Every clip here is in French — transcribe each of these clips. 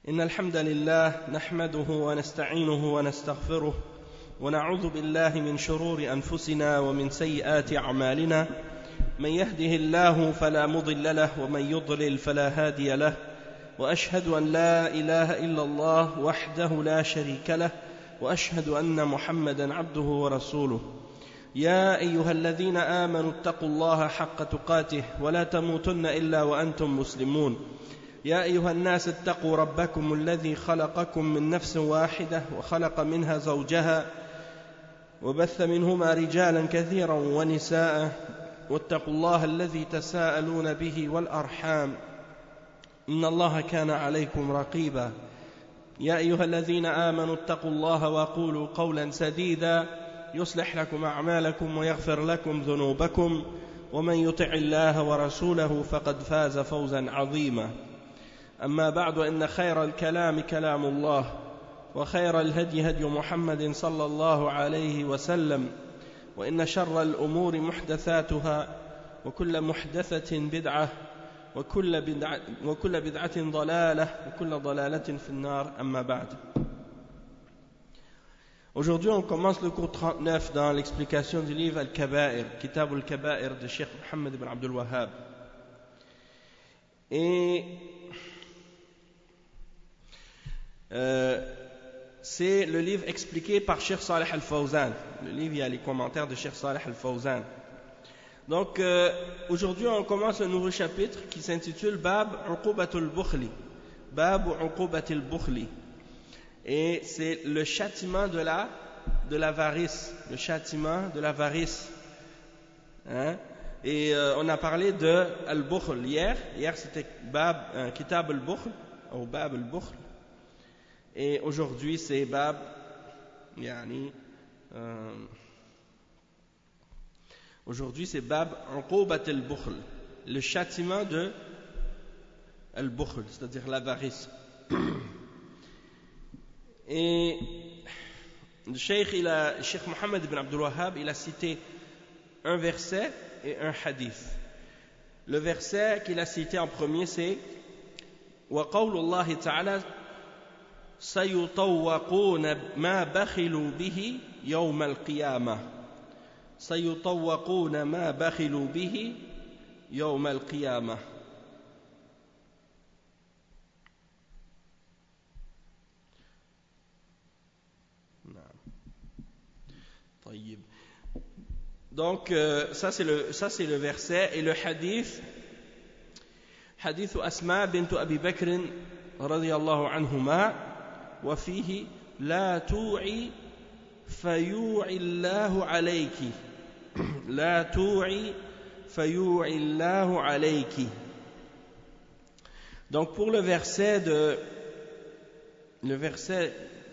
إن الحمد لله نحمده ونستعينه ونستغفره ونعوذ بالله من شرور أنفسنا ومن سيئات أعمالنا من يهده الله فلا مضل له ومن يضلل فلا هادي له وأشهد أن لا إله إلا الله وحده لا شريك له وأشهد أن محمدا عبده ورسوله يا أيها الذين آمنوا اتقوا الله حق تقاته ولا تموتن إلا وأنتم مسلمون يا أيها الناس اتقوا ربكم الذي خلقكم من نفس واحدة وخلق منها زوجها وبث منهما رجالا كثيرا ونساء واتقوا الله الذي تساءلون به والأرحام إن الله كان عليكم رقيبا يا أيها الذين آمنوا اتقوا الله وقولوا قولا سديدا يصلح لكم أعمالكم ويغفر لكم ذنوبكم ومن يطع الله ورسوله فقد فاز فوزا عظيما أما بعد إن خير الكلام كلام الله وخير الهدي هدي محمد صلى الله عليه وسلم وإن شر الأمور محدثاتها وكل محدثة بدعة وكل بدعة ضلالة وكل ضلالة في النار أما بعد. Aujourd'hui, on commence le cours 39 dans l'explication du livre Al-Kaba'ir, Kitab Al-Kaba'ir de Cheikh Mohammed ibn Abdul Wahhab. Et c'est le livre expliqué par Cheikh Saleh Al-Fawzan. Le livre, il y a les commentaires de Cheikh Saleh Al-Fawzan. Donc, aujourd'hui, on commence un nouveau chapitre qui s'intitule Bab Uqubatul Bukhli. Bab Uqubatul Bukhli. Et c'est le châtiment de l'avarice. Le châtiment de l'avarice. Hein? Et on a parlé de Al-Bukhl hier. Hier, c'était Bab Kitab Al-Bukhl, ou Bab Al-Bukhl. Et aujourd'hui, c'est Bab, aujourd'hui, c'est Bab Uqubat al-Bukhl, le châtiment de al-Bukhl, c'est-à-dire l'avarice. Et le Cheikh Mohammed ibn Abdul Wahhab, il a cité un verset et un hadith. Le verset qu'il a cité en premier, c'est Wa qawlullahi ta'ala سيطوقون ما بخلوا به يوم القيامة سيطوقون ما بخلوا به يوم القيامة. طيب. Donc ça c'est le verset et le hadith Asma bint Abi Bakr radiyallahu anhuma وفيه لا توعي فيوعي الله عليك لا توعي فيوعي الله عليك. Donc pour le verset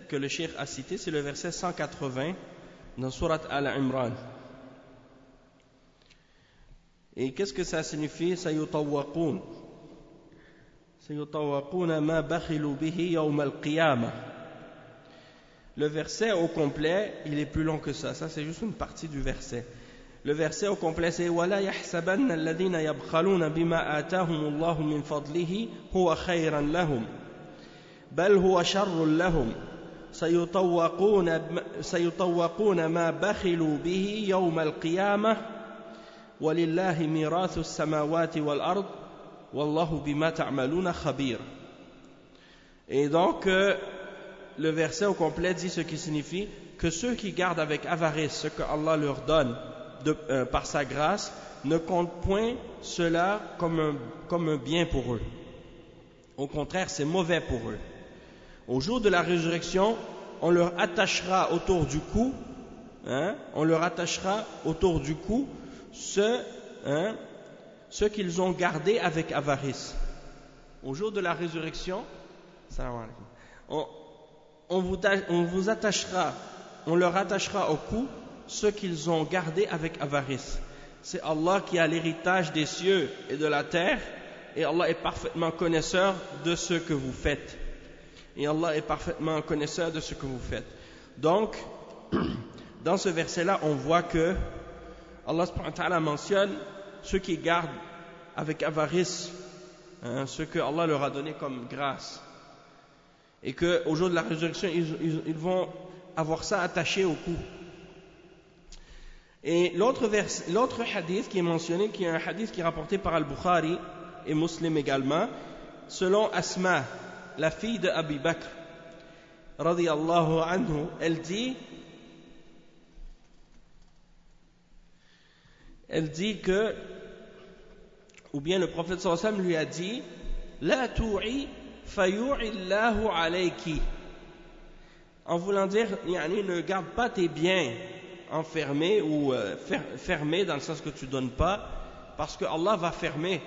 que le cheikh a cité, c'est le verset 180 dans sourate Al-Imran. Et qu'est-ce que ça signifie? Sayutawwaqun ما بخلوا به يوم القيامة. Le verset au complet, il est plus long que ça. Ça, c'est juste une partie du verset. Le verset au complet, c'est ولا يحسبن الذين يبخلون بما آتاهم الله من فضله هو خيرا لهم بل هو شر لهم سيطوقون ما بخلوا به يوم القيامة ولله ميراث السماوات والأرض Wallahu bima ta'maluna khabir. Et donc le verset au complet dit ce qui signifie que ceux qui gardent avec avarice ce que Allah leur donne par sa grâce ne comptent point cela comme un bien pour eux. Au contraire, c'est mauvais pour eux. Au jour de la résurrection, on leur attachera autour du cou ce qu'ils ont gardé avec avarice. Au jour de la résurrection, on leur attachera au cou ce qu'ils ont gardé avec avarice. C'est Allah qui a l'héritage des cieux et de la terre, et Allah est parfaitement connaisseur de ce que vous faites. Donc, dans ce verset-là, on voit que Allah subhanahu wa ta'ala mentionne ceux qui gardent avec avarice ce que Allah leur a donné comme grâce. et qu'au jour de la résurrection, ils vont avoir ça attaché au cou. Et l'autre hadith qui est mentionné, qui est un hadith qui est rapporté par Al-Bukhari et Muslim également, selon Asma, la fille de Abi Bakr, radiyallahu anhu, elle dit que, ou bien le prophète sallallahu alayhi wa sallam lui a dit, La tu'i fayu'i Allahu alayki. En voulant dire, ne garde pas tes biens enfermés ou fermés dans le sens que tu ne donnes pas, parce que Allah va fermer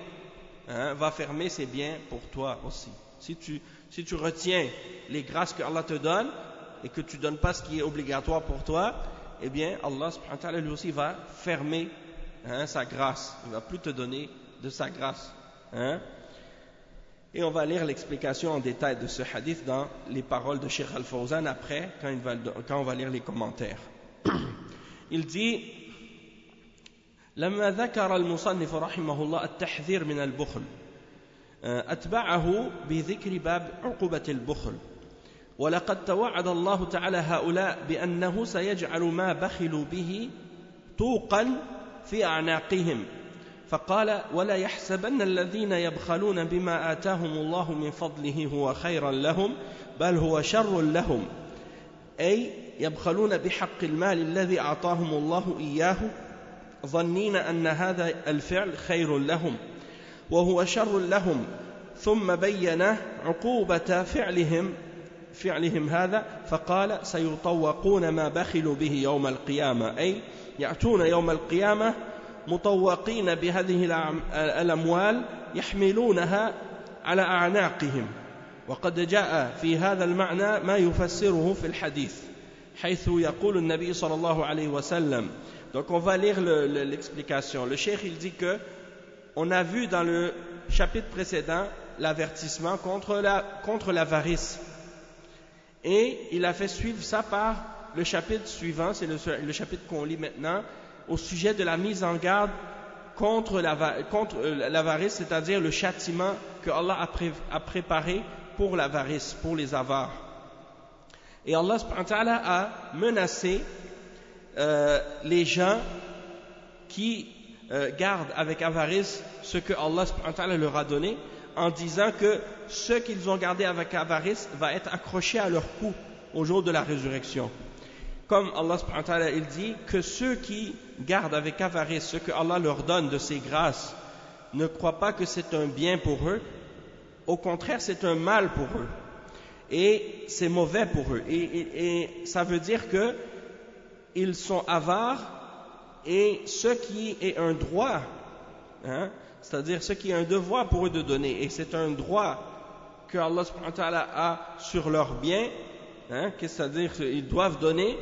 ses biens pour toi aussi. Si tu retiens les grâces que Allah te donne et que tu ne donnes pas ce qui est obligatoire pour toi, eh bien Allah subhanahu wa ta'ala lui aussi va fermer sa grâce. Il ne va plus te donner de sa grâce. Et on va lire l'explication en détail de ce hadith dans les paroles de Cheikh Al-Fawzan après, quand on va lire les commentaires. Il dit لما ذكر المصنف رحمه الله التحذير من البخل أتبعه بذكر باب عقوبة البخل ولقد توعد الله تعالى هؤلاء بأنه سيجعل ما بخلوا به طوقا في أعناقهم فقال ولا يحسبن الذين يبخلون بما آتاهم الله من فضله هو خيرا لهم بل هو شر لهم أي يبخلون بحق المال الذي أعطاهم الله إياه ظنين أن هذا الفعل خير لهم وهو شر لهم ثم بين عقوبة فعلهم هذا فقال سيطوقون ما بخلوا به يوم القيامة أي يأتون يوم القيامة مطوقين بهذه الأموال يحملونها على أعناقهم وقد جاء في هذا المعنى ما يفسره في الحديث حيث يقول النبي صلى الله عليه وسلم. Donc on va lire l'explication. Le cheikh il dit que on a vu dans le chapitre précédent l'avertissement contre l'avarice et il a fait suivre ça par le chapitre suivant, c'est le chapitre qu'on lit maintenant, au sujet de la mise en garde contre l'avarice, c'est-à-dire le châtiment que Allah a préparé pour l'avarice, pour les avares. Et Allah subhanahu wa ta'ala a menacé les gens qui gardent avec avarice ce que Allah subhanahu wa ta'ala leur a donné, en disant que ce qu'ils ont gardé avec avarice va être accroché à leur cou au jour de la résurrection. Comme Allah subhanahu wa ta'ala il dit que ceux qui gardent avec avarice ce que Allah leur donne de ses grâces ne croient pas que c'est un bien pour eux, au contraire c'est un mal pour eux et c'est mauvais pour eux et ça veut dire que ils sont avares et ce qui est un droit, c'est-à-dire ce qui est un devoir pour eux de donner et c'est un droit que Allah subhanahu wa ta'ala a sur leurs biens, c'est-à-dire qu'ils doivent donner,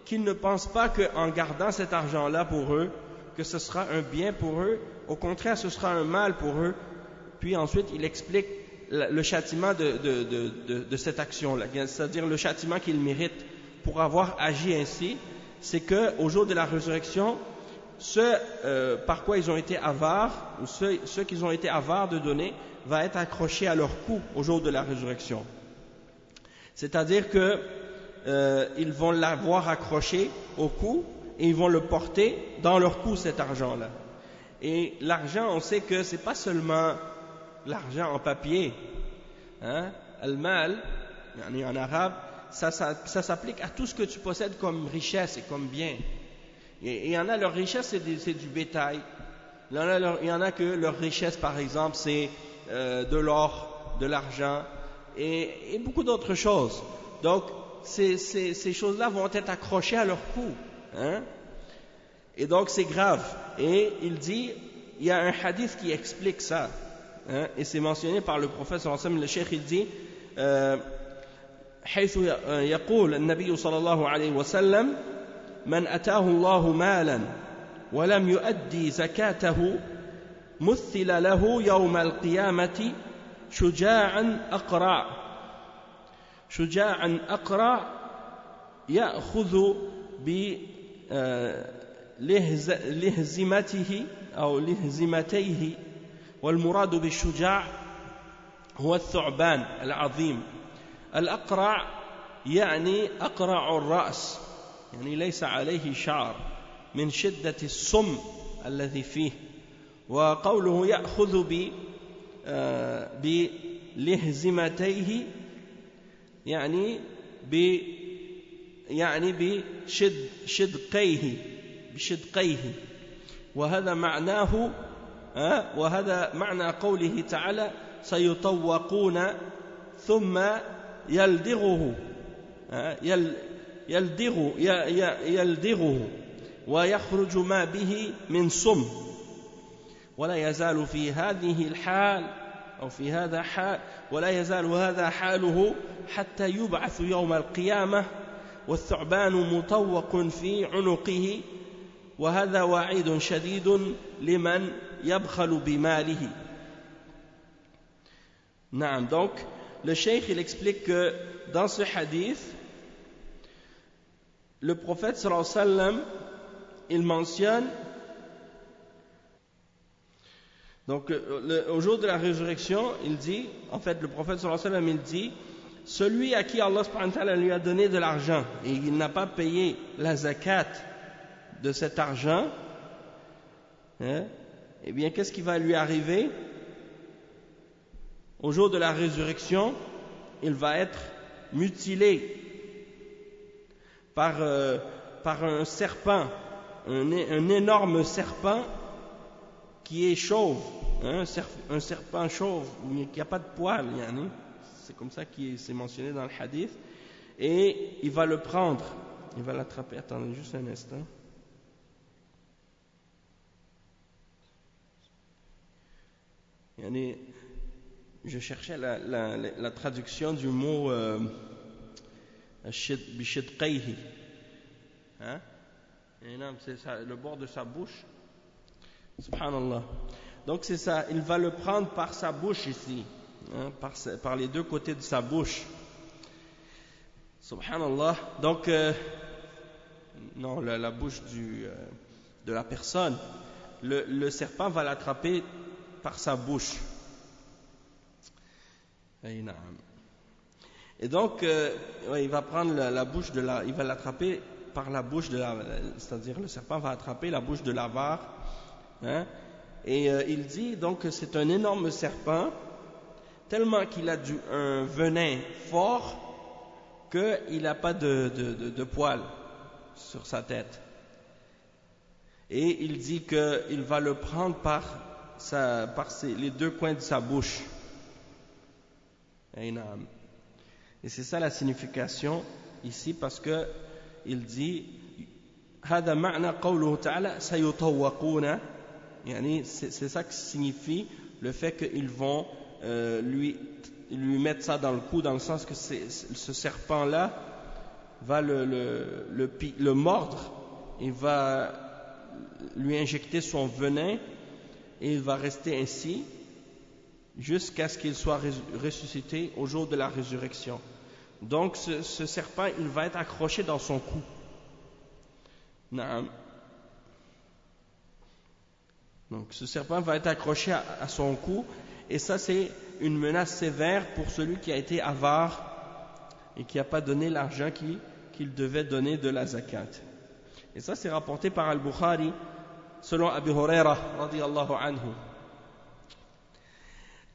qu'ils ne pensent pas qu'en gardant cet argent-là pour eux, que ce sera un bien pour eux, au contraire ce sera un mal pour eux. Puis ensuite il explique le châtiment de cette action-là, c'est-à-dire le châtiment qu'ils méritent pour avoir agi ainsi, c'est qu'au jour de la résurrection, ce par quoi ils ont été avares, ou ceux qu'ils ont été avares de donner, va être accroché à leur cou au jour de la résurrection. C'est-à-dire que ils vont l'avoir accroché au cou et ils vont le porter dans leur cou, cet argent-là. Et l'argent, on sait que c'est pas seulement l'argent en papier, al-mal, en arabe, ça s'applique à tout ce que tu possèdes comme richesse et comme bien. Et il y en a, leur richesse c'est du bétail. Il y en a que leur richesse par exemple c'est de l'or, de l'argent et beaucoup d'autres choses. Donc ces choses-là vont être accrochées à leur cou, et donc c'est grave. Et il dit, il y a un hadith qui explique ça, et c'est mentionné par le prophète sallallahu alayhi wa sallam. Le cheikh il dit حيث يقول النبي صلى الله عليه وسلم من أتاه الله مالا ولم يؤدي زكاته مثل له يوم القيامة شجاعا أقرع يأخذ بلهزمته أو لهزمتيه والمراد بالشجاع هو الثعبان العظيم الأقرع يعني أقرع الرأس، يعني ليس عليه شعر من شدة السم الذي فيه. وقوله يأخذ بلهزمتيه يعني بشدقيه، وهذا معناه وهذا معنى قوله تعالى سيطوقون ثم يلدغه ويخرج ما به من سم، ولا يزال في هذه الحال أو في هذا حال، ولا يزال هذا حاله حتى يبعث يوم القيامة والثعبان مطوق في عنقه، وهذا وعيد شديد لمن يبخل بماله. نعم. Donc le cheikh il explique que dans ce hadith le prophète sallallahu alayhi wa sallam il mentionne donc au jour de la résurrection, il dit, en fait le prophète sallallahu alayhi wa sallam il dit, celui à qui Allah subhanahu wa ta'ala lui a donné de l'argent et il n'a pas payé la zakat de cet argent, eh bien qu'est-ce qui va lui arriver? Au jour de la résurrection, il va être mutilé par un serpent, un énorme serpent qui est chauve, un serpent chauve qui n'a pas de poils, c'est comme ça que c'est mentionné dans le hadith, et il va le prendre, il va l'attraper. Attendez juste un instant. Je cherchais la traduction du mot bishidqayhi, c'est ça, le bord de sa bouche. Subhanallah. Donc c'est ça, il va le prendre par sa bouche ici, par les deux côtés de sa bouche. Subhanallah. Donc non, la bouche de la personne. Le serpent va l'attraper par sa bouche. Et donc il va prendre la bouche il va l'attraper par la bouche c'est-à-dire le serpent va attraper la bouche de l'avare, et il dit donc que c'est un énorme serpent tellement qu'il a un venin fort qu'il n'a pas de poils sur sa tête, et il dit qu'il va le prendre par les deux coins de sa bouche. Et c'est ça la signification ici, parce que il dit هذا معنى قوله تعالى سيطوقون، c'est ça qui signifie le fait qu'ils vont lui mettre ça dans le cou, dans le sens que ce serpent là va le mordre, il va lui injecter son venin et il va rester ainsi jusqu'à ce qu'il soit ressuscité au jour de la résurrection. Donc ce serpent il va être accroché dans son cou. Donc ce serpent va être accroché à son cou, et ça c'est une menace sévère pour celui qui a été avare et qui n'a pas donné l'argent qu'il devait donner de la zakat. Et ça c'est rapporté par Al-Bukhari selon Abu Huraira radiyallahu anhu.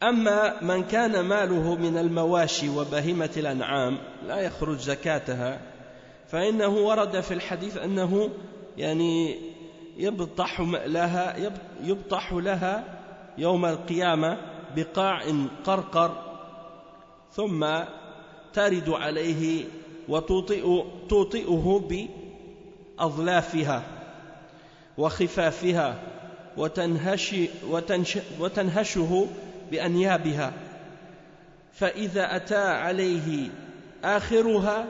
أما من كان ماله من المواشي وبهيمة الأنعام لا يخرج زكاتها فإنه ورد في الحديث أنه يبطح لها يوم القيامة بقاع قرقر ثم ترد عليه وتوطئه بأظلافها وخفافها وتنهشه بأنيابها، فإذا أتى عليه آخرها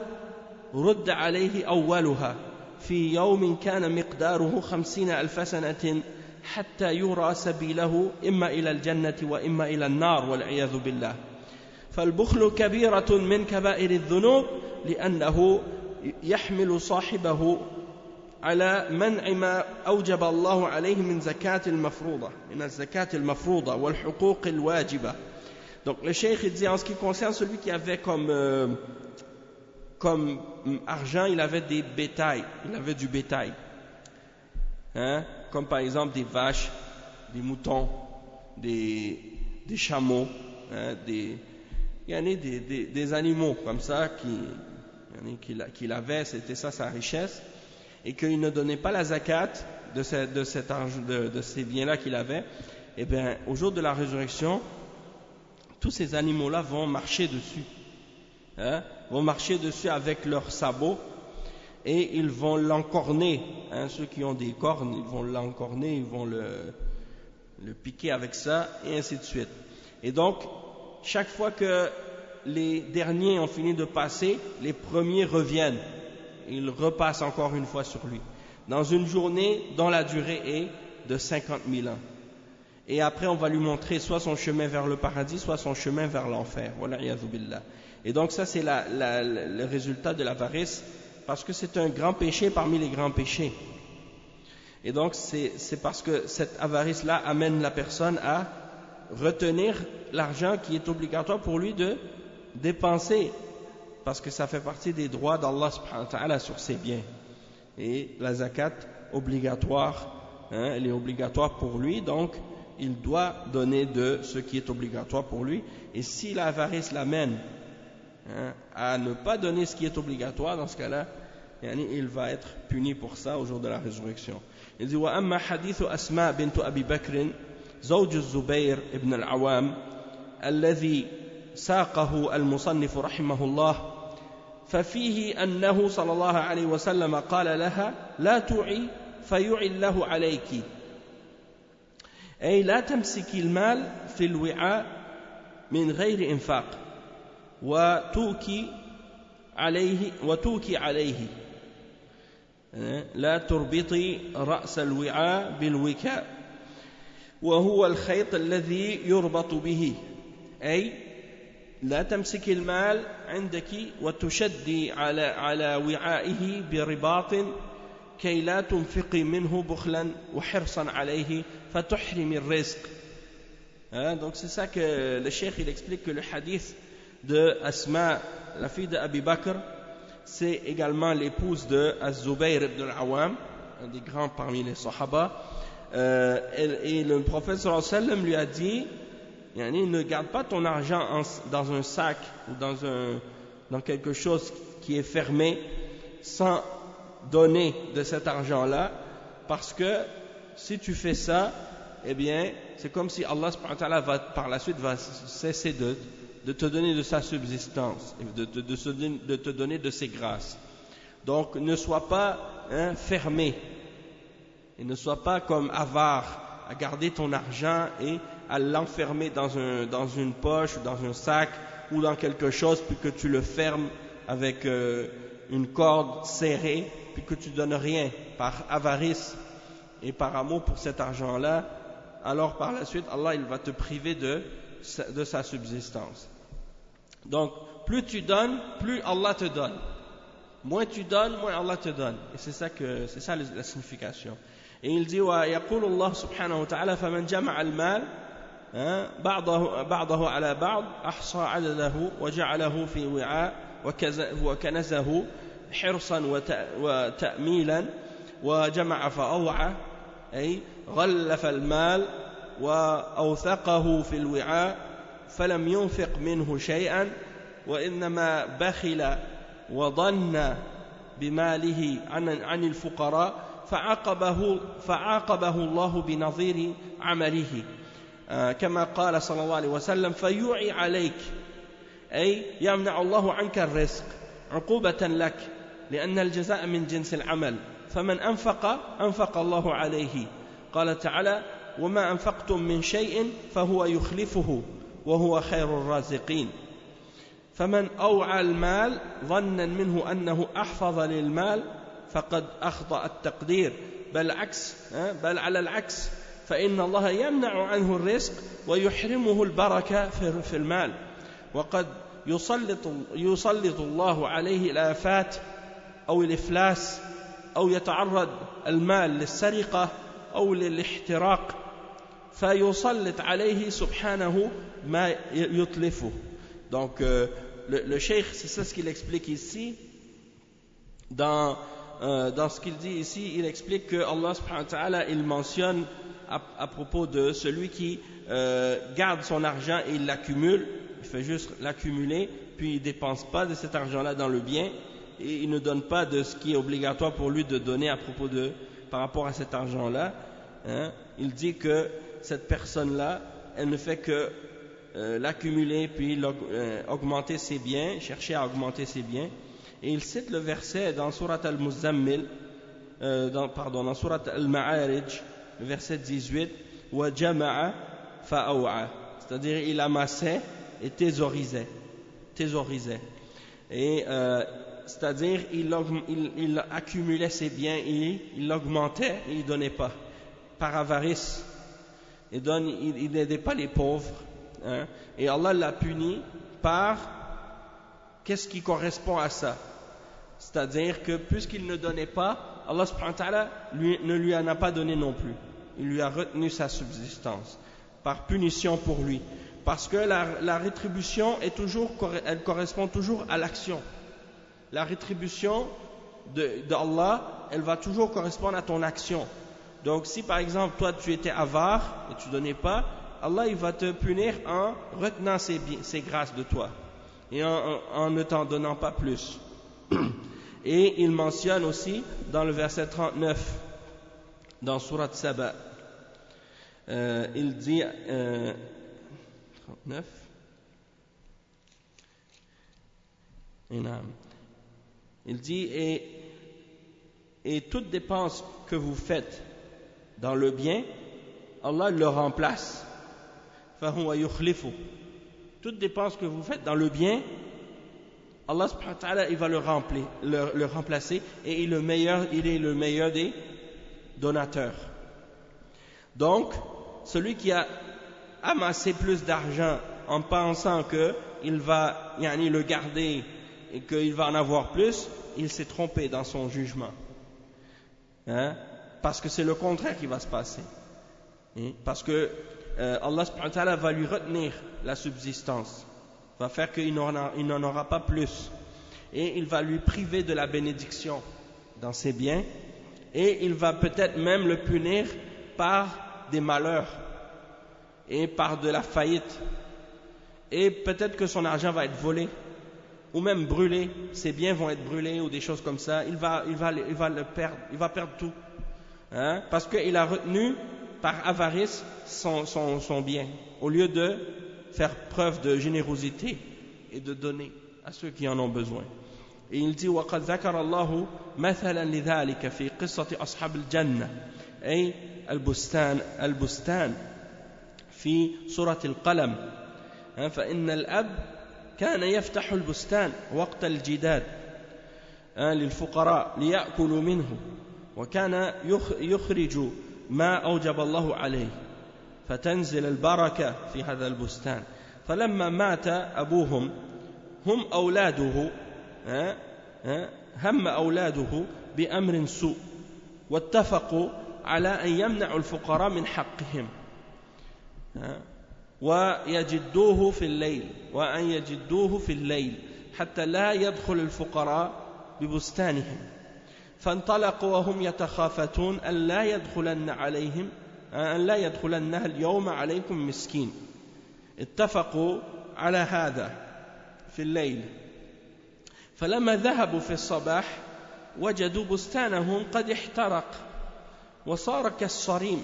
رد عليه أولها في يوم كان مقداره 50,000 سنة حتى يرى سبيله إما إلى الجنة وإما إلى النار والعياذ بالله. فالبخل كبيرة من كبائر الذنوب لأنه يحمل صاحبه على منع ما أوجب الله عليه من الزكاة المفروضة والحقوق الواجبة. Donc le cheikh il dit en ce qui concerne celui qui avait comme argent, il avait des bétails, il avait du bétail, hein, comme par exemple des vaches, des moutons, des chameaux, hein, il y en a des animaux comme ça qu'il avait, c'était ça sa richesse, et qu'il ne donnait pas la zakat de ces biens-là qu'il avait. Et bien au jour de la résurrection, tous ces animaux-là vont marcher dessus, hein, vont marcher dessus avec leurs sabots, et ils vont l'encorner, hein, ceux qui ont des cornes, ils vont l'encorner, ils vont le piquer avec ça, et ainsi de suite. Et donc, chaque fois que les derniers ont fini de passer, les premiers reviennent, ils repassent encore une fois sur lui, dans une journée dont la durée est de 50 000 ans. Et après on va lui montrer soit son chemin vers le paradis, soit son chemin vers l'enfer. Et donc ça c'est le résultat de l'avarice, parce que c'est un grand péché parmi les grands péchés. Et donc c'est parce que cette avarice-là amène la personne à retenir l'argent qui est obligatoire pour lui de dépenser, parce que ça fait partie des droits d'Allah subhanahu wa ta'ala sur ses biens. Et la zakat obligatoire, hein, elle est obligatoire pour lui, donc il doit donner de ce qui est obligatoire pour lui. Et si l'avarice l'amène, hein, à ne pas donner ce qui est obligatoire, dans ce cas-là, il va être puni pour ça au jour de la résurrection. Il dit وأما حديث أسماء بنت أبي بكر زوج الزبير ابن العوام الذي ساقه المصنف رحمه الله ففيه أنه صلى الله عليه وسلم قال لها لا تعي فيعي الله عليك، أي لا تمسكي المال في الوعاء من غير إنفاق وتوكي عليه لا تربطي رأس الوعاء بالوكاء وهو الخيط الذي يربط به، أي لا تمسكي المال عندك وتشدي على وعائه برباط كي لا تنفقي منه بخلا وحرصا عليه فتحرمي الرزق. Donc c'est ça que le cheikh il explique, que le hadith de Asma, la fille de Abi Bakr, c'est également l'épouse de Az-Zubayr ibn al-Awam, un des grands parmi les Sahaba, et le prophète sallallahu alayhi wa sallam lui a dit, ne garde pas ton argent dans un sac ou dans quelque chose qui est fermé sans donner de cet argent-là, parce que si tu fais ça, eh bien c'est comme si Allah subhanahu wa ta'ala par la suite va cesser de te donner de sa subsistance, de te donner de ses grâces. Donc ne sois pas fermé, et ne sois pas comme avare à garder ton argent et à l'enfermer dans une poche, dans un sac ou dans quelque chose, puis que tu le fermes avec une corde serrée, puis que tu donnes rien par avarice et par amour pour cet argent-là. Alors par la suite Allah il va te priver de sa subsistance. Donc plus tu donnes, plus Allah te donne. Moins tu donnes, moins Allah te donne. Et c'est ça la signification. Et il dit ويقول الله سبحانه وتعالى فمن جمع المال بعضه على بعض أحصى عدده وجعله في وعاء وكنزه حرصا وتأميلا وجمع فأوعى، أي غلف المال وأوثقه في الوعاء فلم ينفق منه شيئا وإنما بخل وظن بماله عن الفقراء فعاقبه الله بنظير عمله، كما قال صلى الله عليه وسلم فيوعي عليك، أي يمنع الله عنك الرزق عقوبة لك، لأن الجزاء من جنس العمل، فمن أنفق الله عليه. قال تعالى وما أنفقتم من شيء فهو يخلفه وهو خير الرازقين. فمن أوعى المال ظنا منه أنه أحفظ للمال فقد أخطأ التقدير، بل على العكس، فإن الله يمنع عنه الرزق ويحرمه البركة في المال، وقد يسلط الله عليه الآفات أو الإفلاس، أو يتعرض المال للسرقة أو للاحتراق فيسلط عليه سبحانه ما يتلفه. Donc le cheikh, c'est ça ce qu'il explique ici. Dans ce qu'il dit ici, il explique que Allah subhanahu wa ta'ala, il mentionne à propos de celui qui garde son argent et il l'accumule, il fait juste l'accumuler, puis il ne dépense pas de cet argent-là dans le bien, et il ne donne pas de ce qui est obligatoire pour lui de donner par rapport à cet argent-là. Hein, il dit que cette personne-là, elle ne fait que l'accumuler, puis augmenter ses biens, chercher à augmenter ses biens. Et il cite le verset dans Surat Al-Muzammil, dans Surat Al-Ma'arij, le verset 18, wa jama'a fa'awa, c'est-à-dire il amassait et thésaurisait. Et c'est-à-dire il accumulait ses biens, il l'augmentait et il donnait pas par avarice. Il n'aidait pas les pauvres, hein, et Allah l'a puni par qu'est-ce qui correspond à ça, c'est-à-dire que puisqu'il ne donnait pas, Allah subhanahu wa ta'ala ne lui en a pas donné non plus, il lui a retenu sa subsistance par punition pour lui, parce que la rétribution elle correspond toujours à l'action. La rétribution d'Allah, elle va toujours correspondre à ton action. Donc si par exemple toi tu étais avare et tu ne donnais pas, Allah il va te punir en retenant ses grâces de toi et en ne t'en donnant pas plus. Et il mentionne aussi dans le verset 39 dans Surat Saba, il dit 39 il dit et toute dépense que vous faites dans le bien, Allah le remplace. فَهُوَ يُخْلِفُ. Toute dépense que vous faites dans le bien, Allah subhanahu wa ta'ala, il va le remplacer, et il est le meilleur des donateurs. Donc, celui qui a amassé plus d'argent en pensant qu'il va le garder et qu'il va en avoir plus, il s'est trompé dans son jugement. Hein? Parce que c'est le contraire qui va se passer. Parce que Allah subhanahu wa ta'ala va lui retenir la subsistance, va faire qu'il n'en aura pas plus, et il va lui priver de la bénédiction dans ses biens, et il va peut-être même le punir par des malheurs et par de la faillite, et peut-être que son argent va être volé ou même brûlé, ses biens vont être brûlés ou des choses comme ça. Il va perdre tout, hein, parce qu'il a retenu par avarice son bien, au lieu de faire preuve de générosité et de donner à ceux qui en ont besoin. Et il dit وَقَدْ ذَكَرَ اللَّهُ مَثَلًا لِذَلِكَ فِي قِصَّةِ أَصْحَابِ الْجَنَّةِ أي البستان في سورة القلم. فإن الأب كان يفتح البستان وقت الجداد للفقراء ليأكلوا منه، وكان يخرج ما أوجب الله عليه، فتنزل البركة في هذا البستان. فلما مات أبوهم هم أولاده هم أولاده بأمر سوء، واتفقوا على أن يمنعوا الفقراء من حقهم ويجدوه في الليل حتى لا يدخل الفقراء ببستانهم. فانطلقوا وهم يتخافتون أن لا يدخلنها اليوم عليكم مسكين. اتفقوا على هذا في الليل، فلما ذهبوا في الصباح وجدوا بستانهم قد احترق وصار كالصريم.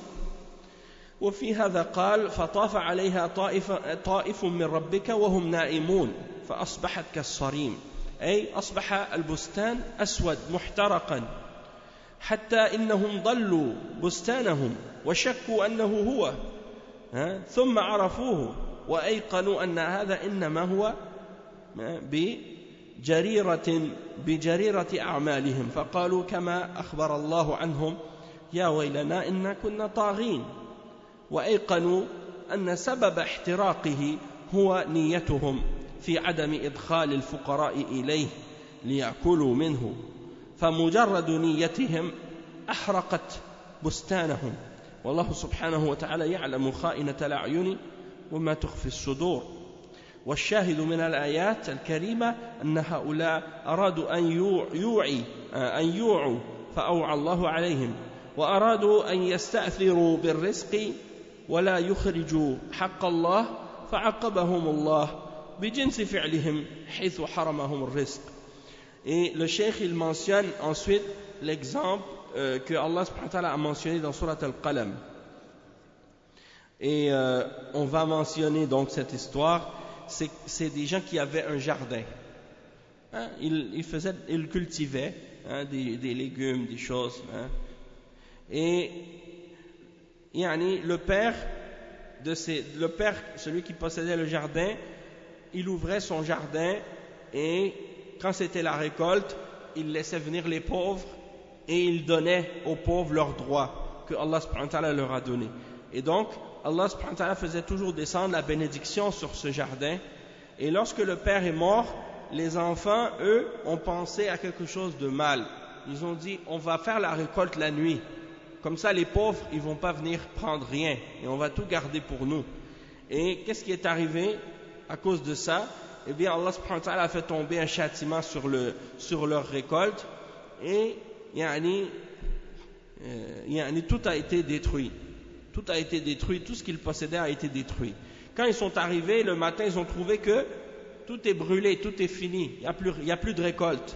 وفي هذا قال فطاف عليها طائف من ربك وهم نائمون فأصبحت كالصريم، أي أصبح البستان أسود محترقا حتى إنهم ضلوا بستانهم وشكوا أنه هو، ثم عرفوه وأيقنوا أن هذا إنما هو بجريرة أعمالهم، فقالوا كما أخبر الله عنهم يا ويلنا إنا كنا طاغين، وأيقنوا أن سبب احتراقه هو نيتهم في عدم إدخال الفقراء إليه ليأكلوا منه، فمجرد نيتهم أحرقت بستانهم والله سبحانه وتعالى يعلم خائنة الأعين وما تخفي الصدور. والشاهد من الآيات الكريمة أن هؤلاء أرادوا أن يوعوا فأوعى الله عليهم، وأرادوا أن يستأثروا بالرزق ولا يخرجوا حق الله فعقبهم الله بجنس فعلهم حيث حرمهم الرزق. Et le cheikh il mentionne ensuite l'exemple que Allah subhanahu wa ta'ala a mentionné dans Surat Al-Qalam. Et on va mentionner donc cette histoire. C'est des gens qui avaient un jardin. Hein, ils cultivaient des légumes, des choses. Hein. Et le père, celui qui possédait le jardin, il ouvrait son jardin et quand c'était la récolte, il laissait venir les pauvres et il donnait aux pauvres leurs droits que Allah subhanahu wa ta'ala leur a donnés. Et donc, Allah subhanahu wa ta'ala faisait toujours descendre la bénédiction sur ce jardin. Et lorsque le père est mort, les enfants, eux, ont pensé à quelque chose de mal. Ils ont dit, on va faire la récolte la nuit. Comme ça, les pauvres, ils vont pas venir prendre rien. Et on va tout garder pour nous. Et qu'est-ce qui est arrivé à cause de ça? Eh bien, Allah subhanahu wa ta'ala a fait tomber un châtiment sur leur récolte. Et, tout a été détruit. Tout a été détruit, tout ce qu'ils possédaient a été détruit. Quand ils sont arrivés, le matin, ils ont trouvé que tout est brûlé, tout est fini, il n'y a plus de récolte.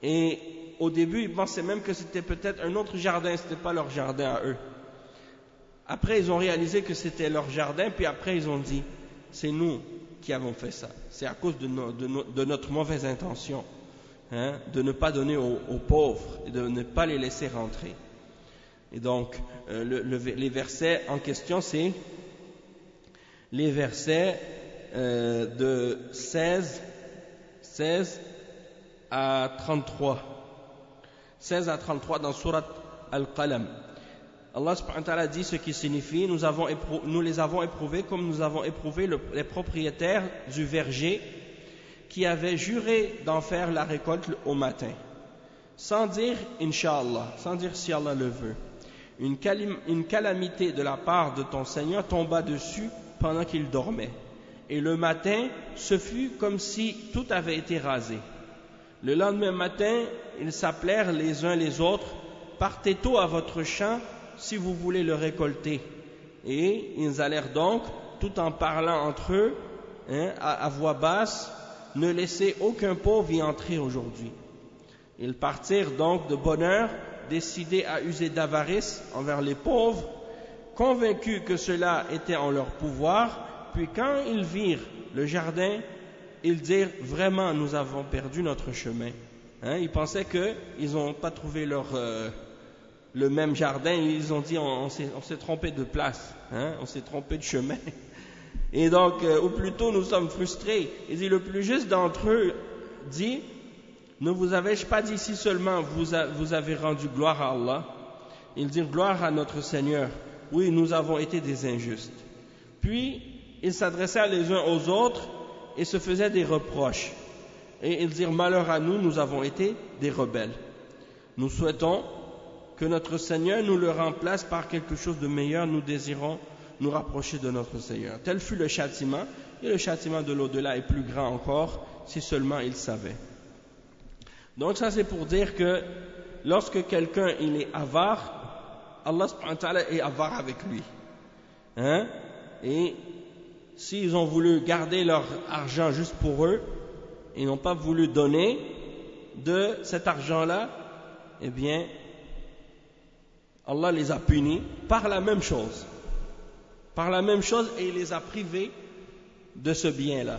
Et au début, ils pensaient même que c'était peut-être un autre jardin, ce n'était pas leur jardin à eux. Après, ils ont réalisé que c'était leur jardin, puis après, ils ont dit, c'est nous qui avons fait ça. C'est à cause de notre mauvaise intention, de ne pas donner aux pauvres et de ne pas les laisser rentrer. Et donc, les versets en question, c'est les versets de 16 à 33. 16 à 33 dans Surat Al-Qalam. Allah subhanahu wa ta'ala dit ce qui signifie, nous les avons éprouvés comme nous avons éprouvé les propriétaires du verger qui avaient juré d'en faire la récolte au matin, sans dire Inch'Allah, sans dire si Allah le veut. Une calamité de la part de ton Seigneur tomba dessus pendant qu'il dormait. Et le matin, ce fut comme si tout avait été rasé. Le lendemain matin, ils s'appelèrent les uns les autres, partez tôt à votre champ si vous voulez le récolter. Et ils allèrent donc, tout en parlant entre eux, à voix basse, ne laissez aucun pauvre y entrer aujourd'hui. Ils partirent donc de bonne heure, décidés à user d'avarice envers les pauvres, convaincus que cela était en leur pouvoir, puis quand ils virent le jardin, ils dirent vraiment nous avons perdu notre chemin. Ils pensaient qu'ils n'ont pas trouvé le même jardin, ils ont dit on s'est trompé de place, on s'est trompé de chemin. Et donc, ou plutôt nous sommes frustrés. Il dit le plus juste d'entre eux dit ne vous avais-je pas dit si seulement vous avez rendu gloire à Allah? Ils dirent gloire à notre Seigneur. Oui, nous avons été des injustes. Puis, ils s'adressèrent les uns aux autres et se faisaient des reproches. Et ils dirent malheur à nous, nous avons été des rebelles. Nous souhaitons que notre Seigneur nous le remplace par quelque chose de meilleur. Nous désirons nous rapprocher de notre Seigneur. Tel fut le châtiment, et le châtiment de l'au-delà est plus grand encore, si seulement ils savaient. Donc ça c'est pour dire que lorsque quelqu'un il est avare, Allah subhanahu wa ta'ala est avare avec lui. Et s'ils ont voulu garder leur argent juste pour eux, ils n'ont pas voulu donner de cet argent-là, eh bien Allah les a punis par la même chose. Et il les a privés de ce bien-là.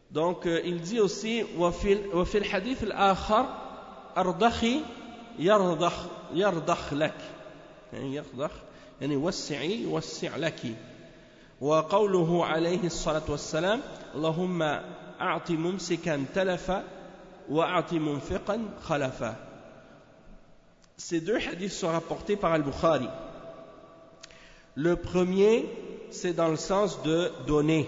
Donc il dit aussi وفي الحديث الآخر أرضخي يرضخ لك يرضخ يعني وسعي يوسع لك وقوله عليه الصلاة والسلام اللهم أعط ممسكا تلفا وأعط منفقا خلفا. Ces deux hadiths sont rapportés par Al-Bukhari. Le premier, c'est dans le sens de donner.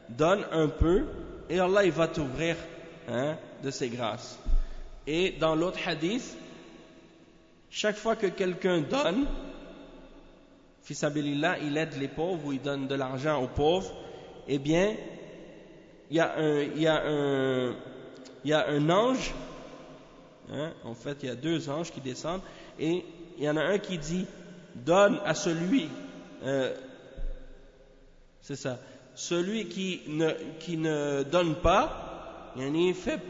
Donne un peu et Allah il va t'ouvrir de ses grâces. Et dans l'autre hadith, chaque fois que quelqu'un donne, fisabilillah, il aide les pauvres ou il donne de l'argent aux pauvres, eh bien, il y a un ange, hein, en fait, il y a 2 anges qui descendent, et il y en a un qui dit, donne à celui, c'est ça, celui qui ne donne pas,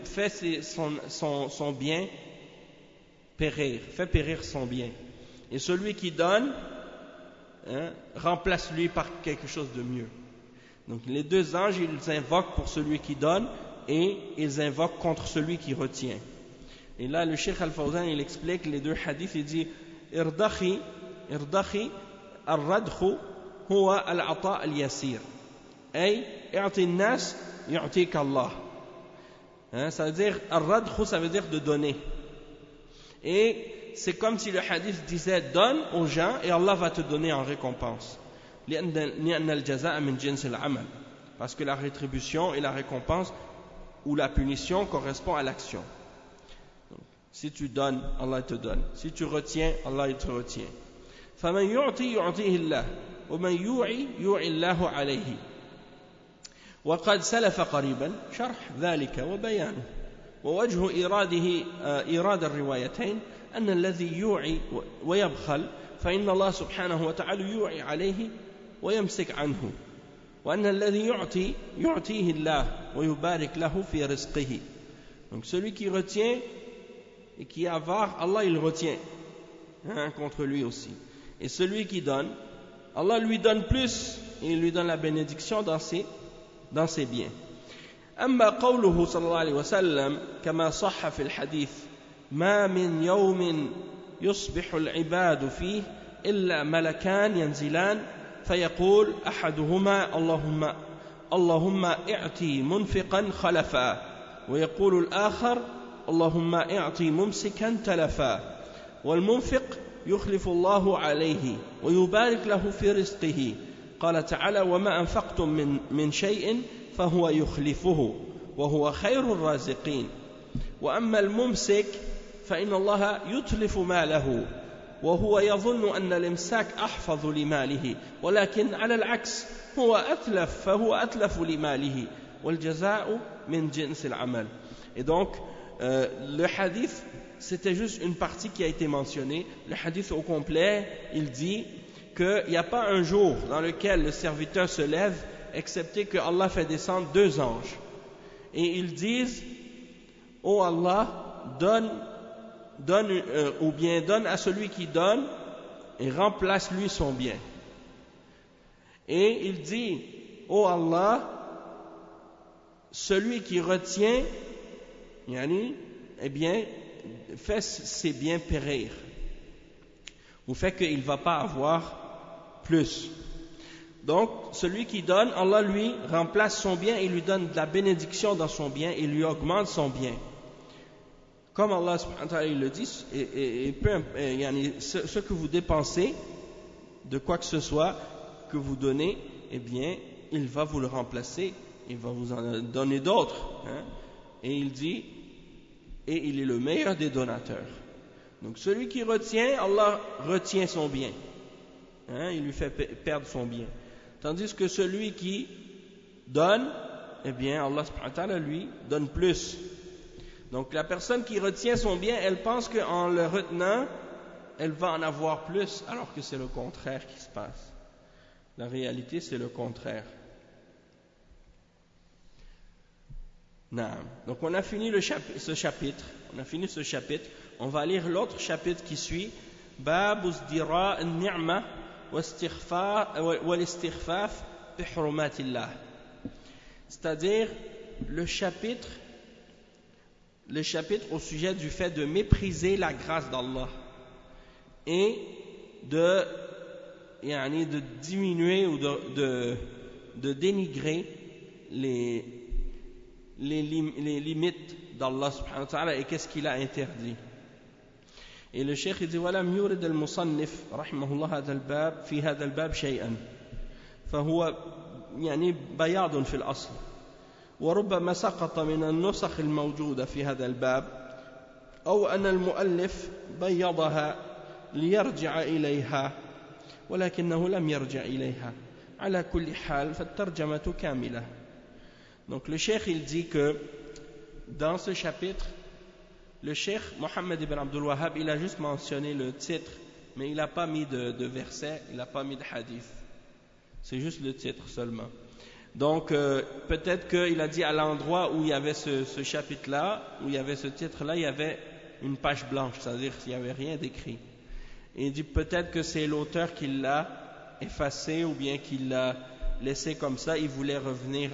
fait son bien périr, fait périr son bien. Et celui qui donne, hein, remplace lui par quelque chose de mieux. Donc les 2 anges, ils invoquent pour celui qui donne et ils invoquent contre celui qui retient. Et là, le Cheikh Al-Fawzan, il explique les 2 hadiths, il dit Irdakhi ar-radkhu huwa al-ata al-yasir. Ay, i'ti an-nas yu'tika Allah. Ça veut dire, ar-radkhu, ça veut dire de donner. Et c'est comme si le hadith disait, donne aux gens et Allah va te donner en récompense. Parce que la rétribution et la récompense ou la punition correspond à l'action. Si tu donnes, Allah te donne. Si tu retiens, Allah te retient. فَمَنْ يُعْطِي يُعْطِيهِ اللَّهُ وَمَنْ يُوعِي اللَّهُ عَلَيْهِ. وقد سلف قريبا شرح ذلك وبيانه. ووجه إيراد الروايتين أن الذي يوعي ويبخل فإن الله سبحانه وتعالى يوعي عليه ويمسك عنه وأن الذي يعطيه الله ويبارك له في رزقه. Donc celui qui retient et qui est avare, Allah il retient, hein, contre lui aussi. Et celui qui donne, Allah lui donne plus et il lui donne la bénédiction dans ses biens. أما قوله صلى الله عليه وسلم كما صح في الحديث ما من يوم يصبح العباد فيه إلا ملكان ينزلان فيقول أحدهما اللهم اعطي منفقا خلفا ويقول الآخر اللهم اعطي ممسكا تلفا والمنفق يخلف الله عليه ويبارك له في رزقه قال تعالى وما أنفقتم من شيء فهو يخلفه وهو خير الرازقين وأما الممسك فإن الله يتلف ماله وهو يظن أن الإمساك أحفظ لماله ولكن على العكس فهو أتلف لماله والجزاء من جنس العمل. Et donc le hadith, c'était juste une partie qui a été mentionnée. Le hadith au complet, il dit qu'il n'y a pas un jour dans lequel le serviteur se lève excepté que Allah fait descendre 2 anges et ils disent oh Allah, donne ou bien donne à celui qui donne et remplace lui son bien. Et il dit oh Allah, celui qui retient, eh bien, fait ses biens périr ou fait qu'il ne va pas avoir plus. Donc, celui qui donne, Allah lui remplace son bien et lui donne de la bénédiction dans son bien et lui augmente son bien. Comme Allah subhanahu wa ta'ala il le dit, ce que vous dépensez, de quoi que ce soit que vous donnez, eh bien, il va vous le remplacer, il va vous en donner d'autres. Hein? Et il dit, et il est le meilleur des donateurs. Donc, celui qui retient, Allah retient son bien. Hein? Il lui fait perdre son bien. Tandis que celui qui donne, eh bien, Allah subhanahu wa ta'ala lui donne plus. Donc la personne qui retient son bien, elle pense qu'en le retenant, elle va en avoir plus, alors que c'est le contraire qui se passe. La réalité, c'est le contraire. Donc on a fini ce chapitre. On va lire l'autre chapitre qui suit. Bab uzdira an-ni'ma wal-istighfaf bi hurumatillah. C'est-à-dire le chapitre au sujet du fait de mépriser la grâce d'Allah et de diminuer ou de dénigrer les limites d'Allah subhanahu wa ta'ala et qu'est-ce qu'il a interdit. Et le cheikh dit ولم يورد المصنف رحمه الله هذا الباب في هذا الباب شيئا فهو بياض في الأصل وربما سقط من النسخ الموجودة في هذا الباب أو أن المؤلف بيضها ليرجع إليها ولكنه لم يرجع إليها على كل حال فالترجمة كاملة. Donc le cheikh il dit que dans ce chapitre le cheikh Mohammed ibn Abdul Wahhab il a juste mentionné le titre mais il n'a pas mis de verset, il n'a pas mis de hadith, c'est juste le titre seulement. Donc peut-être qu'il a dit à l'endroit où il y avait ce chapitre là, où il y avait ce titre là, il y avait une page blanche, c'est-à-dire qu'il n'y avait rien d'écrit. Et il dit peut-être que c'est l'auteur qui l'a effacé ou bien qui l'a laissé comme ça, il voulait revenir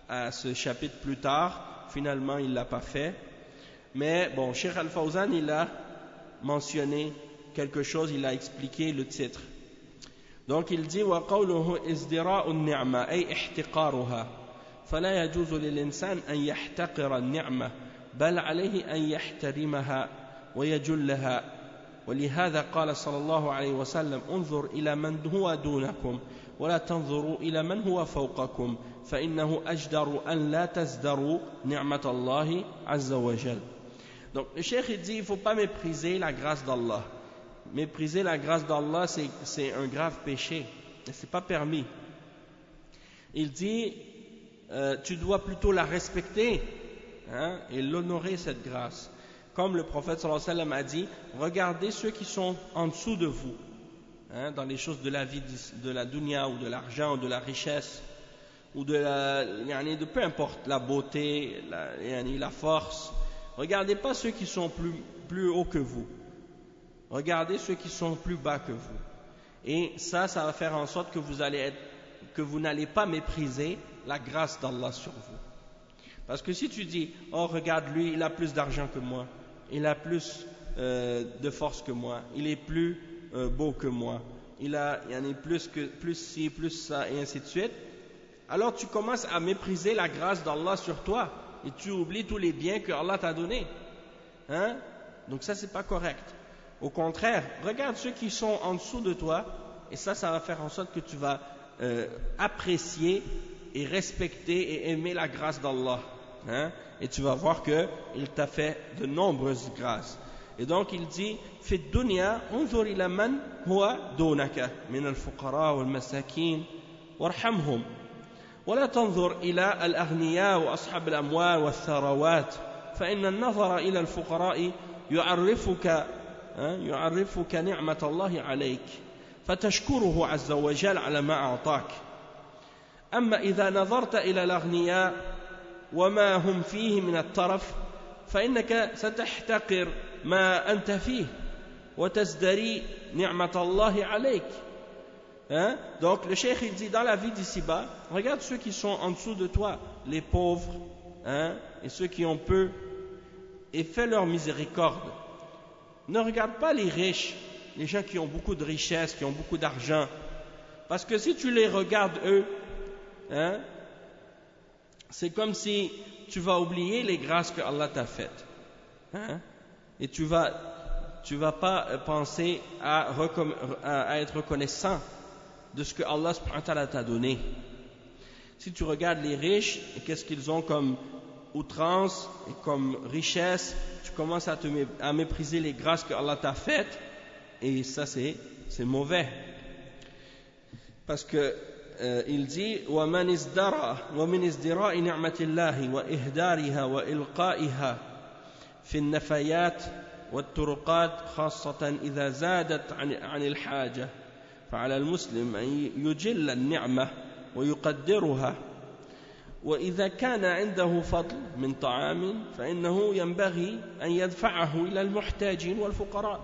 à ce chapitre plus tard, finalement il ne l'a pas fait. Mais bon, Cheikh Al-Fawzan il a mentionné quelque chose, il a expliqué le titre. Donc il dit وَقَوْلُهُ إِزْدِرَاءُ النِّعْمَةِ أي احتقارها فلا يجوز للإنسان أن يحتقر النعمة بل عليه أن يحترمها ويجلها ولهذا قال صلى الله عليه وسلم انظر إلى من هو دونكم ولا تنظروا إلى من هو فوقكم فإنه أجدر أن لا تزدروا نعمة الله عز وجل. Donc le cheikh il dit il ne faut pas mépriser la grâce d'Allah. Mépriser la grâce d'Allah c'est un grave péché, ce n'est pas permis. Il dit tu dois plutôt la respecter et l'honorer cette grâce. Comme le prophète sallallahu alayhi wa sallam a dit, regardez ceux qui sont en dessous de vous, dans les choses de la vie, de la dunya ou de l'argent ou de la richesse, ou de peu importe, la beauté, la force. Regardez pas ceux qui sont plus hauts que vous. Regardez ceux qui sont plus bas que vous. Et ça va faire en sorte que vous n'allez pas mépriser la grâce d'Allah sur vous. Parce que si tu dis, oh regarde lui, il a plus d'argent que moi, il a plus de force que moi, il est plus beau que moi, il y en a plus ci, plus ça, et ainsi de suite, alors tu commences à mépriser la grâce d'Allah sur toi, et tu oublies tous les biens que Allah t'a donnés. Donc ça c'est pas correct. Au contraire, regarde ceux qui sont en dessous de toi, et ça va faire en sorte que tu vas apprécier et respecter et aimer la grâce d'Allah. Et tu vas voir qu'il t'a fait de nombreuses grâces. Et donc il dit في الدنيا انظر إلى من هو دونك من الفقراء والمساكين وارحمهم ولا تنظر إلى الأغنياء وأصحاب الأموال والثروات فإن النظر إلى الفقراء يعرفك نعمة الله عليك فتشكره عز وجل على ما أعطاك. أما إذا نظرت إلى الأغنياء وما هم فيه من الترف فإنك ستحتقر ما أنت فيه وتزدري نعمة الله عليك. Donc le cheikh il dit dans la vie d'ici-bas, regarde ceux qui sont en dessous de toi, les pauvres et ceux qui ont peu, et fais leur miséricorde. Ne regarde pas les riches, les gens qui ont beaucoup de richesses, qui ont beaucoup d'argent, parce que si tu les regardes eux, c'est comme si tu vas oublier les grâces que Allah t'a faites. Et tu vas pas penser à être reconnaissant de ce que Allah subhanahu wa ta'ala t'a donné. Si tu regardes les riches et qu'est-ce qu'ils ont comme outrance et comme richesse, tu commences à mépriser les grâces que Allah t'a faites, et ça c'est mauvais. Parce que il dit وَمَنْ ازْدَرَى وَمِنْ ازْدِرَاءِ نِعْمَةِ اللَّهِ وَإِهْدَارِهَا وَإِلْقَائِهَا في النفايات والطرقات خاصة إذا زادت عن الحاجة فعلى المسلم أن يجل النعمة ويقدرها وإذا كان عنده فضل من طعام فإنه ينبغي أن يدفعه إلى المحتاجين والفقراء.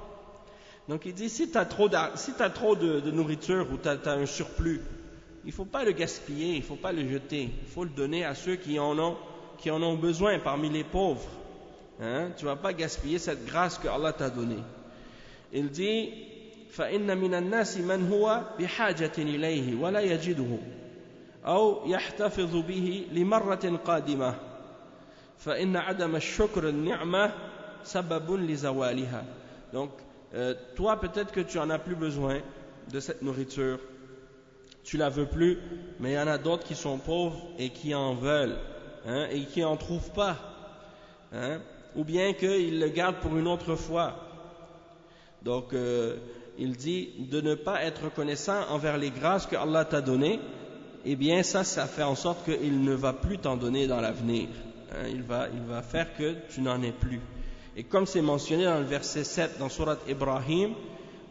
Donc il dit si tu as trop de nourriture ou tu as un surplus, il ne faut pas le gaspiller, il ne faut pas le jeter, il faut le donner à ceux qui en ont besoin parmi les pauvres. Tu ne vas pas gaspiller cette grâce que Allah t'a donnée. Il dit فإن من الناس من هو بحاجة إليه ولا يجده أو يحتفظ به لمرة قادمة فإن عدم الشكر النعمة سبب لزوالها. Donc toi peut-être que tu en as plus besoin de cette nourriture, tu la veux plus, mais il y en a d'autres qui sont pauvres et qui en veulent et qui en trouvent pas, ou bien qu'ils le gardent pour une autre fois. Donc, il dit de ne pas être reconnaissant envers les grâces que Allah t'a données, eh bien ça fait en sorte qu'il ne va plus t'en donner dans l'avenir. Hein, il va faire que tu n'en aies plus. Et comme c'est mentionné dans le verset 7 dans sourate Ibrahim,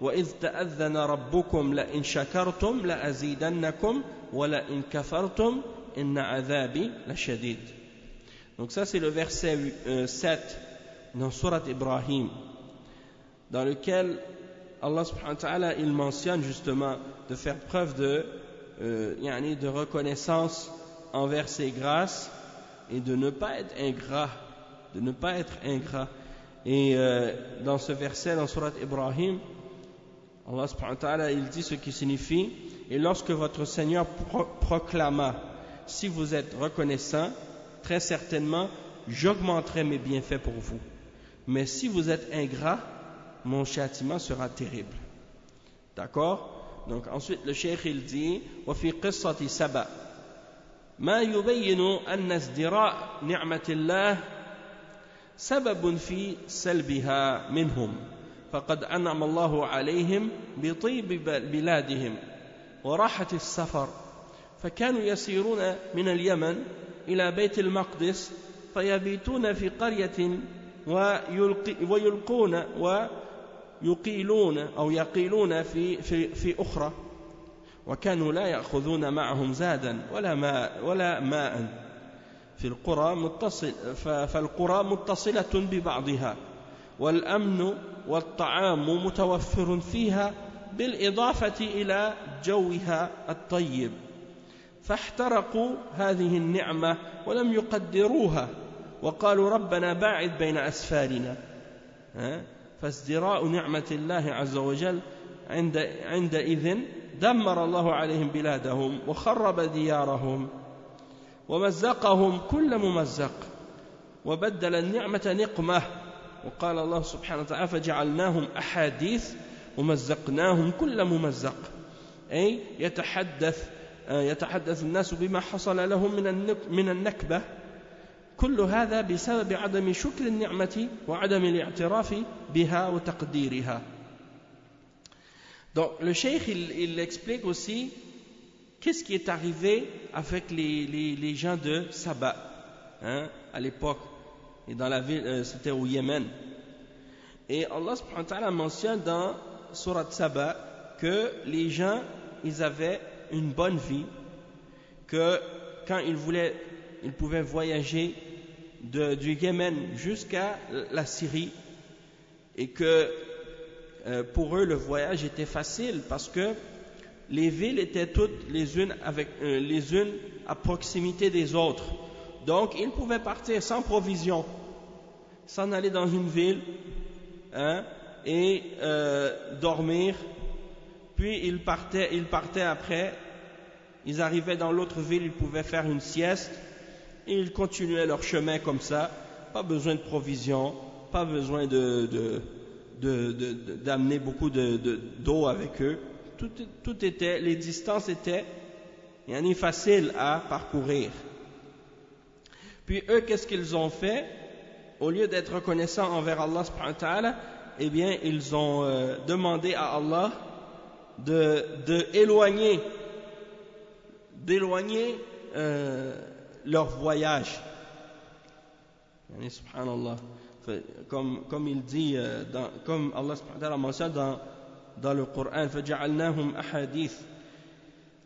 وَإِذْ تَأَذَّنَ رَبُّكُمْ لَإِنْ شَكَرْتُمْ لَأَزِيدَنَّكُمْ وَلَإِنْ كَفَرْتُمْ إِنَّ عَذَابِي لَشَدِيدٌ. Donc ça c'est le verset 7 dans sourate Ibrahim, dans lequel Allah subhanahu wa ta'ala il mentionne justement de faire preuve de reconnaissance envers ses grâces et de ne pas être ingrat, Et dans ce verset, dans sourate Ibrahim, Allah subhanahu wa ta'ala il dit ce qui signifie: et lorsque votre Seigneur proclama, si vous êtes reconnaissant, très certainement j'augmenterai mes bienfaits pour vous, mais si vous êtes ingrat, mon châtiment sera terrible. D'accord? Donc ensuite le cheikh il dit: وفي قصة سبأ ما يبين أن ازدراء نعمة الله سبب في سلبها منهم، فقد أنعم الله عليهم بطيب بلادهم وراحة السفر، فكانوا يسيرون من اليمن إلى بيت المقدس فيبيتون في قرية يقيلون في أخرى، وكانوا لا يأخذون معهم زادا ولا ماء في القرى فالقرى متصلة ببعضها، والأمن والطعام متوفر فيها بالإضافة إلى جوها الطيب، فاحترقوا هذه النعمة ولم يقدروها وقالوا ربنا باعد بين أسفارنا. فازدراء نعمة الله عز وجل عندئذ دمر الله عليهم بلادهم وخرب ديارهم ومزقهم كل ممزق وبدل النعمة نقمة، وقال الله سبحانه وتعالى فجعلناهم أحاديث ومزقناهم كل ممزق، أي يتحدث الناس بما حصل لهم من النكبة، كل هذا بسبب عدم شكر النعمة وعدم الاعتراف بها وتقديرها. Donc le cheikh il explique aussi qu'est-ce qui est arrivé avec les gens de Saba, à l'époque, et dans la ville, c'était au Yémen. Et Allah subhanahu wa ta'ala mentionne dans Surat Saba que les gens, ils avaient une bonne vie, que quand ils voulaient, ils pouvaient voyager du Yémen jusqu'à la Syrie, et que pour eux le voyage était facile parce que les villes étaient toutes les unes à proximité des autres. Donc ils pouvaient partir sans provision, s'en aller dans une ville et dormir, puis ils partaient après, ils arrivaient dans l'autre ville, ils pouvaient faire une sieste et ils continuaient leur chemin comme ça, pas besoin de provision, pas besoin d'amener beaucoup d'eau avec eux. Tout était, les distances étaient faciles à parcourir. Puis eux, qu'est-ce qu'ils ont fait? Au lieu d'être reconnaissants envers Allah subhanahu wa ta'ala, eh bien ils ont demandé à Allah d'éloigner leur voyage. Subhanallah. Comme il dit, comme Allah subhanahu wa ta'ala mentionne dans le Coran, فَجَعَلْنَاهُمْ أَحَادِيث.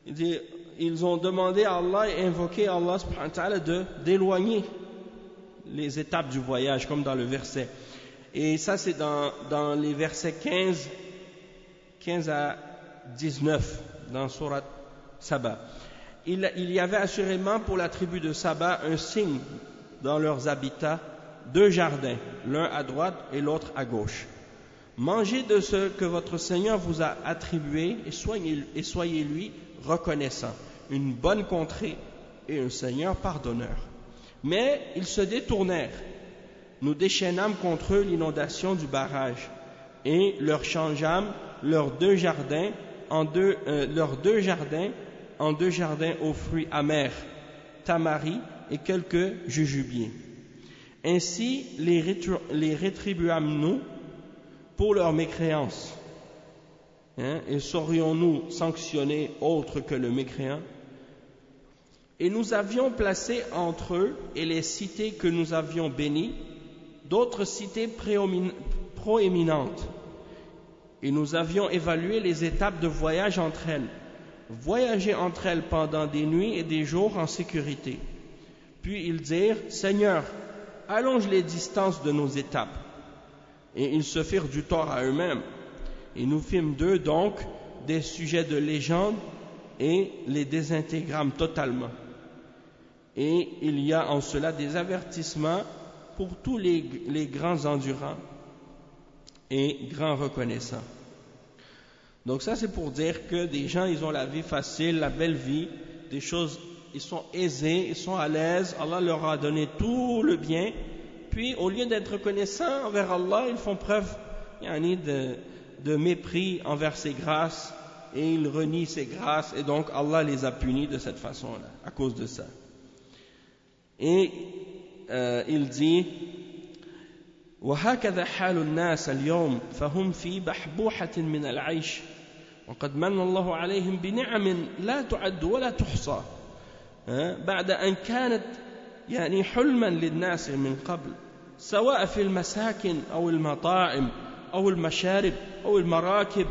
Il dit, ils ont demandé à Allah et invoqué Allah subhanahu wa ta'ala d'éloigner les étapes du voyage, comme dans le verset. Et ça c'est dans les versets 15 à 19 dans Surat Saba. Il y avait assurément pour la tribu de Saba un signe dans leurs habitats, 2 jardins, l'un à droite et l'autre à gauche. Mangez de ce que votre Seigneur vous a attribué et soyez lui reconnaissant, une bonne contrée et un Seigneur pardonneur. Mais ils se détournèrent. Nous déchaînâmes contre eux l'inondation du barrage et leur changeâmes leurs deux jardins en deux jardins aux fruits amers, tamaris et quelques jujubiers. Ainsi les rétribuâmes-nous pour leur mécréance. Et saurions-nous sanctionner autre que le mécréant? Et nous avions placé entre eux et les cités que nous avions bénies d'autres cités proéminentes. Et nous avions évalué les étapes de voyage entre elles. Voyager entre elles pendant des nuits et des jours en sécurité. Puis ils dirent, Seigneur, allonge les distances de nos étapes. Et ils se firent du tort à eux-mêmes. Et nous fîmes d'eux donc des sujets de légende et les désintégrâmes totalement. Et il y a en cela des avertissements pour tous les grands endurants et grands reconnaissants. Donc ça c'est pour dire que des gens ils ont la vie facile, la belle vie, des choses, ils sont aisés, ils sont à l'aise, Allah leur a donné tout le bien, puis au lieu d'être reconnaissants envers Allah, ils font preuve de mépris envers ses grâces et ils renient ses grâces et donc Allah les a punis de cette façon-là, à cause de ça. Et il dit وهكذا حال الناس اليوم فهم في بحبوحة من العيش وقد من الله عليهم بنعم لا تعد ولا تحصى بعد أن كانت حلما للناس من قبل سواء في المساكن أو المطاعم أو المشارب أو المراكب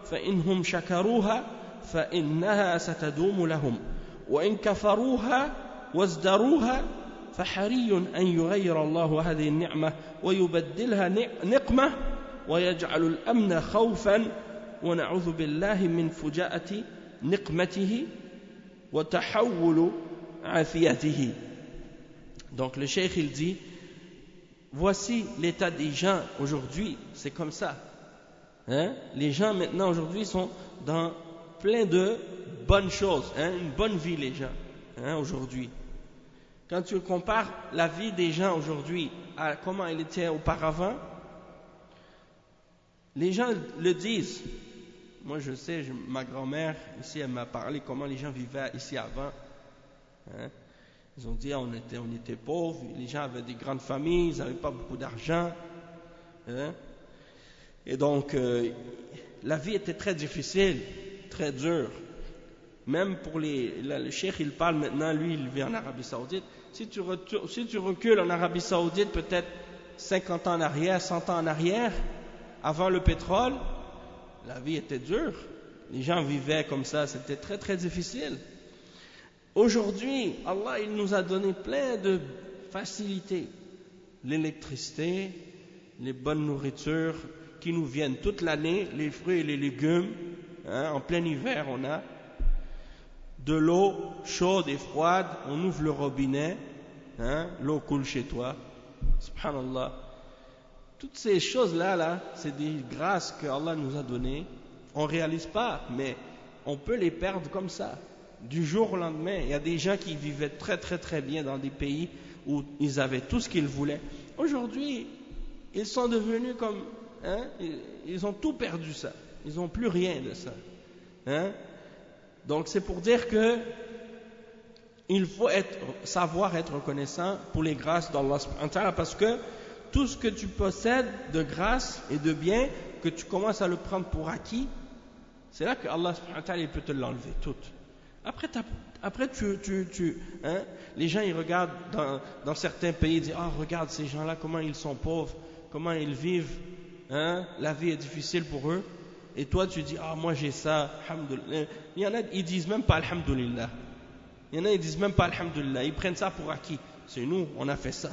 فإنهم شكروها فإنها ستدوم لهم وإن كفروها وازدروها فحري أن يغير الله هذه النعمة ويبدلها نقمة ويجعل الأمن خوفا ونعوذ بالله من فجاءة نقمته وتحول عافيته. Donc le cheikh il dit, voici l'état des gens aujourd'hui, c'est comme ça. Les gens maintenant aujourd'hui sont dans plein de bonnes choses, une bonne vie les gens aujourd'hui. Quand tu compares la vie des gens aujourd'hui à comment elle était auparavant, les gens le disent. Moi je sais, ma grand-mère ici elle m'a parlé comment les gens vivaient ici avant. Ils ont dit on était pauvres, les gens avaient des grandes familles, ils n'avaient pas beaucoup d'argent. Et donc la vie était très difficile, très dure. Même pour le cheikh il parle maintenant, lui il vit en Arabie Saoudite. Si tu recules en Arabie Saoudite peut-être 50 ans en arrière, 100 ans en arrière, avant le pétrole, la vie était dure. Les gens vivaient comme ça, c'était très très difficile. Aujourd'hui, Allah il nous a donné plein de facilités. L'électricité, les bonnes nourritures qui nous viennent toute l'année, les fruits et les légumes. En plein hiver on a de l'eau chaude et froide, on ouvre le robinet, l'eau coule chez toi, subhanallah. Toutes ces choses-là, c'est des grâces que Allah nous a données. On ne réalise pas, mais on peut les perdre comme ça, du jour au lendemain. Il y a des gens qui vivaient très très très bien dans des pays où ils avaient tout ce qu'ils voulaient. Aujourd'hui, ils sont devenus comme, ils ont tout perdu ça. Ils n'ont plus rien de ça. Donc c'est pour dire que il faut savoir être reconnaissant pour les grâces d'Allah subhanahu wa ta'ala, parce que tout ce que tu possèdes de grâce et de bien, que tu commences à le prendre pour acquis, c'est là que Allah subhanahu wa ta'ala il peut te l'enlever tout. Après les gens ils regardent dans certains pays, ils disent regarde ces gens-là comment ils sont pauvres, comment ils vivent, la vie est difficile pour eux. Et toi tu dis moi j'ai ça, alhamdoulilah. Il y en a ils disent même pas alhamdoulilah. Il y en a ils disent même pas alhamdoulilah, ils prennent ça pour acquis. C'est nous, on a fait ça,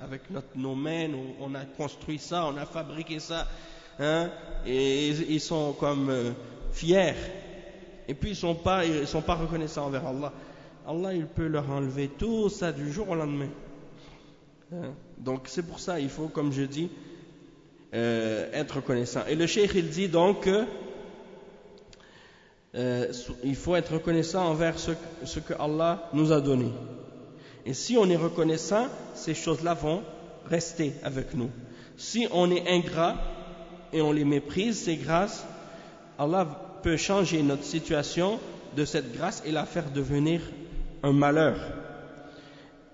avec nos mains, on a construit ça, on a fabriqué ça, et ils sont comme fiers. Et puis ils sont pas reconnaissants envers Allah. Allah il peut leur enlever tout ça du jour au lendemain. Donc c'est pour ça il faut, comme je dis, être reconnaissant. Et le cheikh il dit donc il faut être reconnaissant envers ce que Allah nous a donné. Et si on est reconnaissant, ces choses-là vont rester avec nous. Si on est ingrat et on les méprise, ces grâces, Allah peut changer notre situation de cette grâce et la faire devenir un malheur.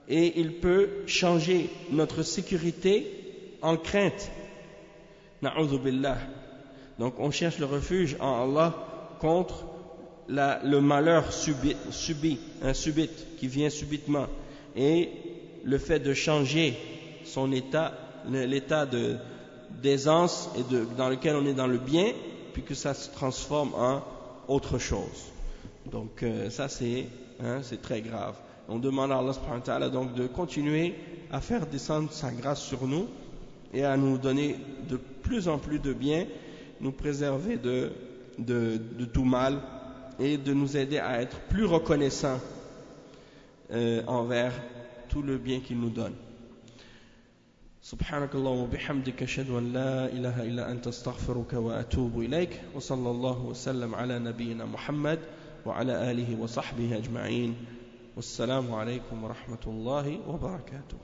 Et il peut changer notre sécurité en crainte. Na'udhu billah. Donc on cherche le refuge en Allah contre le malheur subite, qui vient subitement, et le fait de changer son état, l'état d'aisance et dans lequel on est dans le bien, puis que ça se transforme en autre chose. Donc ça c'est très grave. On demande à Allah subhanahu wa ta'ala donc de continuer à faire descendre sa grâce sur nous et à nous donner de plus en plus de bien, nous préserver de tout mal et de nous aider à être plus reconnaissants envers tout le bien qu'il nous donne. سبحانك اللهم وبحمدك أشهد أن لا إله إلا أنت أستغفرك وأتوب إليك وصلى الله وسلم على نبينا محمد وعلى آله وصحبه أجمعين والسلام عليكم ورحمة الله وبركاته.